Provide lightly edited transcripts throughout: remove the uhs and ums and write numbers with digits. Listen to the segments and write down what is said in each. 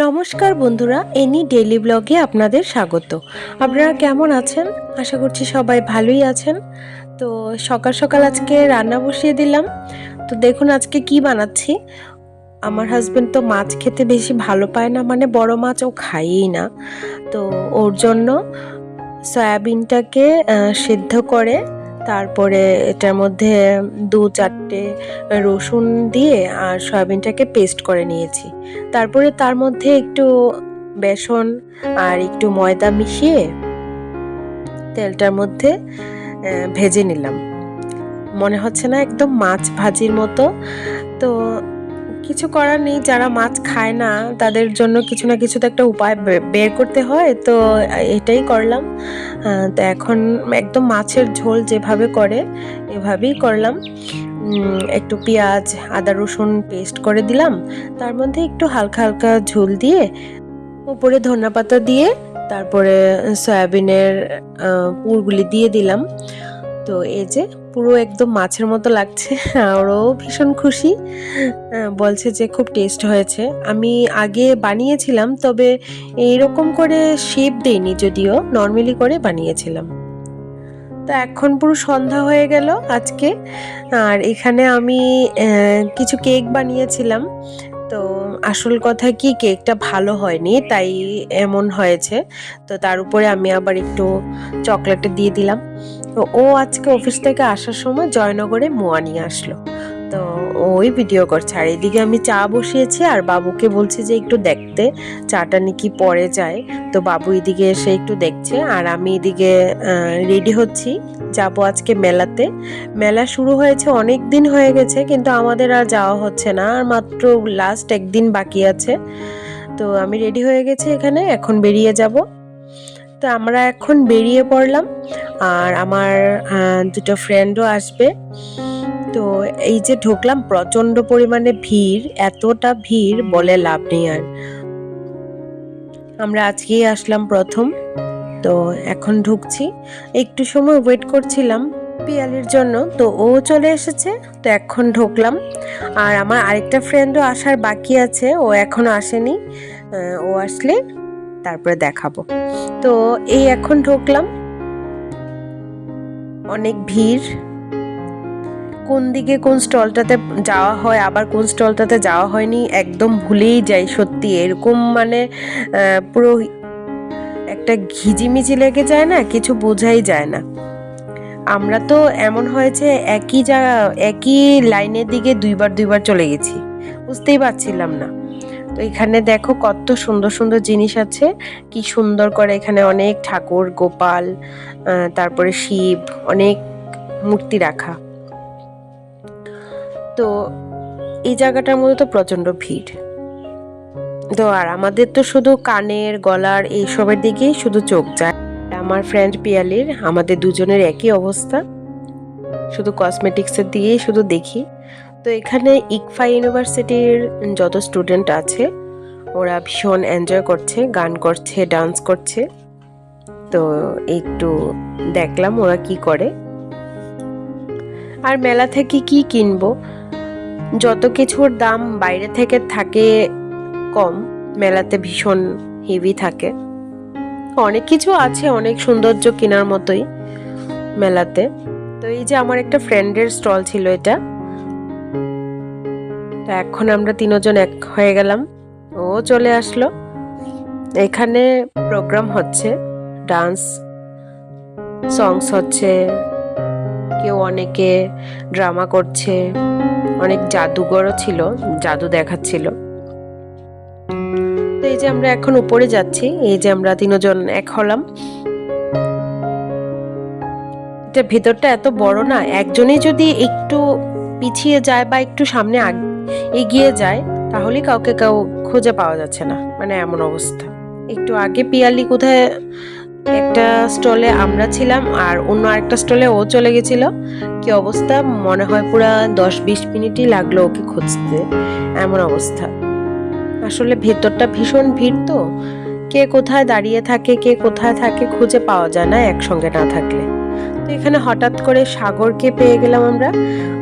নমস্কার বন্ধুরা, any daily ব্লগে আপনাদের স্বাগত। আপনারা কেমন আছেন? আশা করছি সবাই ভালোই আছেন। তো সকাল সকাল আজকে রান্না বসিয়ে দিলাম। তো দেখুন আজকে কি বানাচ্ছি। আমার হাজবেন্ড তো মাছ খেতে বেশি ভালো পায় না, মানে বড় মাছ ও খায়ই না। তো ওর জন্য সয়াবিনটাকে সিদ্ধ করে তারপরে এটার মধ্যে 2-4টে রসুন দিয়ে আর সয়াবিনটাকে পেস্ট করে নিয়েছি। তারপরে তার মধ্যে একটু বেসন আর একটু ময়দা মিশিয়ে তেলটার মধ্যে ভেজে নিলাম। মনে হচ্ছে না একদম মাছ ভাজির মতো? তো কিছু করার নেই, যারা মাছ খায় না তাদের জন্য কিছু না কিছু তো একটা উপায় বের করতে হয়। তো এটাই করলাম। তো এখন একদম মাছের ঝোল যেভাবে করে এভাবেই করলাম। একটু পেঁয়াজ আদা রসুন পেস্ট করে দিলাম, তার মধ্যে একটু হালকা হালকা ঝোল দিয়ে উপরে ধনেপাতা দিয়ে তারপরে সয়াবিনের পুরগুলি দিয়ে দিলাম। তো এই যে পুরো একদম মাছের মতো লাগছে, আরও ভীষণ খুশি। বলছে যে খুব টেস্ট হয়েছে। আমি আগে বানিয়েছিলাম, তবে এইরকম করে শেপ দেইনি, যদিও নর্মালি করে বানিয়েছিলাম। তো এখন পুরো সন্ধ্যা হয়ে গেল আজকে। আর এখানে আমি কিছু কেক বানিয়েছিলাম। তো আসল কথা কি, কেকটা ভালো হয়নি, তাই এমন হয়েছে। তো তার উপরে আমি আবার একটু চকলেট দিয়ে দিলাম। তো ও আজকে অফিস থেকে আসার সময় জয়নগরে মোয়া নিয়ে আসলো। তো ওই ভিডিও করছে, আর এদিকে আমি চা বসিয়েছি আর বাবুকে বলছি যে একটু দেখতে চাটা নাকি পরে যায়। তো বাবু এদিকে এসে একটু দেখছে আর আমি এদিকে রেডি হচ্ছি, যাব আজকে মেলাতে। মেলা শুরু হয়েছে অনেক দিন হয়ে গেছে, কিন্তু আমাদের আর যাওয়া হচ্ছে না, আর মাত্র লাস্ট একদিন বাকি আছে। তো আমি রেডি হয়ে গেছি, এখানে এখন বেরিয়ে যাব। তো আমরা এখন বেরিয়ে পড়লাম, আর আমার দুটো ফ্রেন্ডও আসবে। তো এই যে ঢুকলাম, প্রচন্ড পরিমাণে ভিড়, এতটা ভিড় বলে লাভ নেই। আর আমরা আজকেই আসলাম প্রথম। তো এখন ঢুকছি, একটু সময় ওয়েট করছিলাম পিয়ালির জন্য, তো ও চলে এসেছে। তো এখন ঢুকলাম, আর আমার আরেকটা ফ্রেন্ডও আসার বাকি আছে, ও এখনো আসেনি। ও আসলে তারপরে দেখাবো। তো এই এখন ঢুকলাম, অনেক ভিড়। কোন দিকে কোন স্টলটাতে যাওয়া হয় আবার কোন স্টলটাতে যাওয়া হয়নি একদম ভুলেই যাই, সত্যি এরকম মানে পুরো একটা ঘিজিমিজি লেগে যায় না, কিছু বোঝাই যায় না। আমরা তো এমন হয়েছে একই লাইনের দিকে দুইবার চলে গেছি, বুঝতেই পারছিলাম না। তো এখানে দেখো কত সুন্দর সুন্দর জিনিস আছে, কি সুন্দর করে এখানে অনেক ঠাকুর গোপাল, তারপরে শিব, অনেক মূর্তি রাখা। তো এই জায়গাটার মধ্যে তো প্রচন্ড ভিড়। তো আর আমাদের তো শুধু কানের গলার এইসবের দিকেই শুধু চোখ যায়। আমার ফ্রেন্ড পিয়ালির, আমাদের দুজনের একই অবস্থা, শুধু কসমেটিক্সের দিকেই শুধু দেখি। তো এখানে ইকফা ইউনিভার্সিটির যত স্টুডেন্ট আছে ওরা ভীষণ এনজয় করছে, গান করছে, ডান্স করছে। তো একটু দেখলাম ওরা কি করে। আর মেলা থেকে কি কিনবো, যত কিছুর দাম বাইরে থেকে থাকে কম, মেলাতে ভীষণ হেভি থাকে। অনেক কিছু আছে, অনেক সৌন্দর্য কেনার মতোই মেলাতে। তো এই যে আমার একটা ফ্রেন্ডের স্টল ছিল এটা। তো এখন আমরা তিনজন এক হয়ে গেলাম, ও চলে আসলো। এখানে প্রোগ্রাম হচ্ছে, ডান্স সংস হচ্ছে, কেউ অনেকে ড্রামা করছে, অনেক জাদুঘরও ছিল, জাদু দেখাচ্ছিল। তো এই যে আমরা এখন উপরে যাচ্ছি, এই যে আমরা তিনজন এক হলাম। এটা ভেতরটা এত বড় না, একজনই যদি একটু পিছিয়ে যায় বা একটু সামনে এগিয়ে যায় তাহলে কাউকে খুঁজে পাওয়া যাচ্ছে না, মানে এমন অবস্থা। একটু আগে পিয়ালি কোথায় একটা স্টলে আমরা ছিলাম, আর অন্য আরেকটা স্টলে ও চলে গেছিল। কি অবস্থা, মনে হয় পুরা 10-20 মিনিটই লাগলো ওকে খুঁজতে, এমন অবস্থা। আসলে ভেতরটা ভীষণ ভিড়, তো কে কোথায় দাঁড়িয়ে থাকে কে কোথায় থাকে খুঁজে পাওয়া যায় না একসঙ্গে না থাকলে। তো এখানে হঠাৎ করে সাগরকে পেয়ে গেলাম আমরা,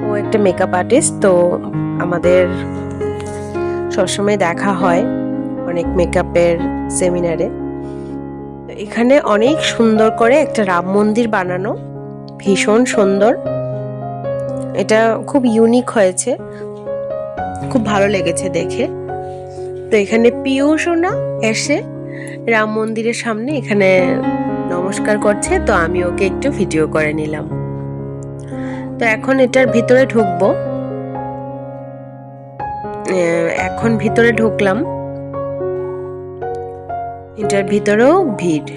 ও একটা মেকআপ আর্টিস্ট। তো আমাদের সবসময় দেখা হয়, অনেক মেকআপের সেমিনারে। এখানে অনেক সুন্দর করে একটা রাম মন্দির বানানো, ভীষণ সুন্দর, এটা খুব ইউনিক হয়েছে, খুব ভালো লেগেছে দেখে। তো এখানে পিয়ুষও এসে রাম মন্দিরের সামনে এখানে নমস্কার করছে, তো আমি ওকে একটু ভিডিও করে নিলাম। তো এখন এটার ভিতরে ঢুকবো, এখন ভিতরে ঢুকলাম, এটার ভিতরেও ভিড়।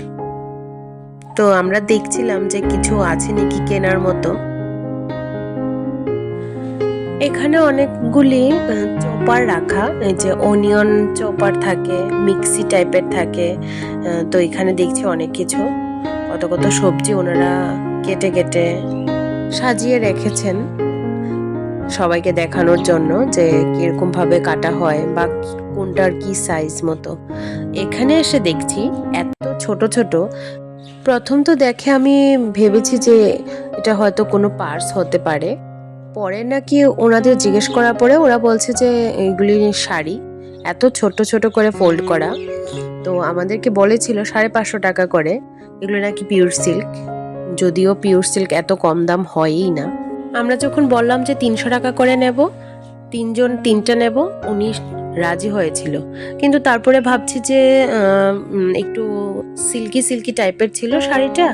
তো আমরা দেখছিলাম যে কিছু আছে নাকি কেনার মতো। এখানে অনেকগুলি চপার রাখা, এই যে অনিয়ন চপার থাকে, মিক্সি টাইপের থাকে। তো এখানে দেখছি অনেক কিছু, কত কত সবজি ওনারা কেটে কেটে সাজিয়ে রেখেছেন সবাইকে দেখানোর জন্য যে কিরকম ভাবে কাটা হয় বা কোনটার কি সাইজ মতো। এখানে এসে দেখছি এত ছোট ছোট, প্রথম তো দেখে আমি ভেবেছি যে এটা হয়তো কোনো পার্স হতে পারে, পরে নাকি ওনাদের জিজ্ঞেস করার পরে ওরা বলছে যে এগুলি শাড়ি, এত ছোট ছোট করে ফোল্ড করা। তো আমাদেরকে বলেছিল 550 টাকা করে, এগুলো নাকি পিওর সিল্ক, যদিও পিওর সিল্ক এত কম দাম হয়ই না। আমরা যখন বললাম যে 300 টাকা করে নেব, 3জন 3টা নেব, উনি রাজি হয়েছিল। কিন্তু তারপরে ভাবছি যে একটু সিল্কি সিল্কি টাইপের ছিল শাড়িটা,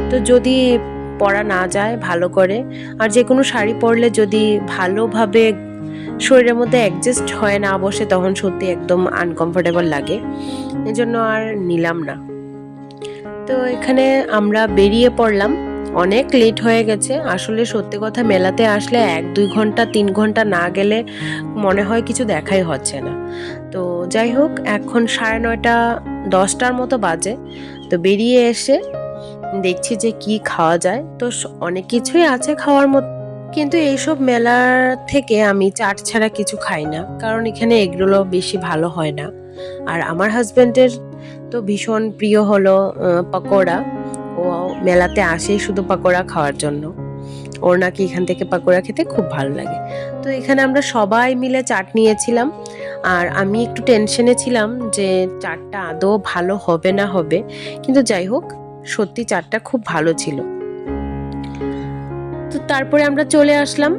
তো যদি পরা না যায় ভালো করে, আর যে কোনো শাড়ি পরলে যদি ভালোভাবে শরীরের মধ্যে অ্যাডজাস্ট হয় না বসে, তখন সত্যি একদম আনকমফোর্টেবল লাগে, এজন্য আর নিলাম না। তো এখানে আমরা বেরিয়ে পড়লাম, অনেক লেট হয়ে গেছে। আসলে সত্যি কথা, মেলাতে আসলে 1-2 ঘন্টা 3 ঘন্টা না গেলে মনে হয় কিছু দেখাই হচ্ছে না। তো যাই হোক, এখন 9:30 10টার মতো বাজে। তো বেরিয়ে এসে দেখছি যে কি খাওয়া যায়, তো অনেক কিছুই আছে খাওয়ার মতো, কিন্তু এইসব মেলার থেকে আমি চাট ছাড়া কিছু খাই না, কারণ এখানে এগুলো বেশি ভালো হয় না। আর আমার হাজবেন্ডের তো ভীষণ প্রিয় হলো পকোড়া, ও মেলাতে আসে শুধু পকোড়া খাওয়ার জন্য, ওর নাকি এখান থেকে পকোড়া খেতে খুব ভালো লাগে। তো এখানে আমরা সবাই মিলে চাট নিয়েছিলাম, আর আমি একটু টেনশনে ছিলাম যে চাটটা আদৌ ভালো হবে না হবে, কিন্তু যাই হোক সত্যি চাটটা খুব ভালো ছিল। তো তারপরে আমরা চলে আসলাম।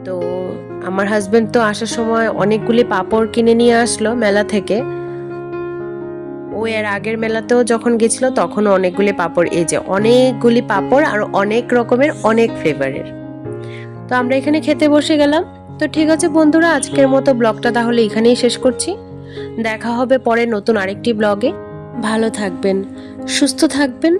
তো আমার হাজবেন্ড তো আসার সময় অনেকগুলি পাঁপড় কিনে নিয়ে আসলো মেলা থেকে, ও এর আগের মেলাতেও যখন গেছিল তখনও অনেকগুলি পাঁপড়, এই যে অনেকগুলি পাঁপড় আর অনেক রকমের অনেক ফ্লেভারের। তো আমরা এখানে খেতে বসে গেলাম। তো ঠিক আছে বন্ধুরা, আজকের মতো ব্লগটা তাহলে এখানেই শেষ করছি। দেখা হবে পরে নতুন আরেকটি ব্লগে। ভালো থাকবেন, সুস্থ থাকবেন।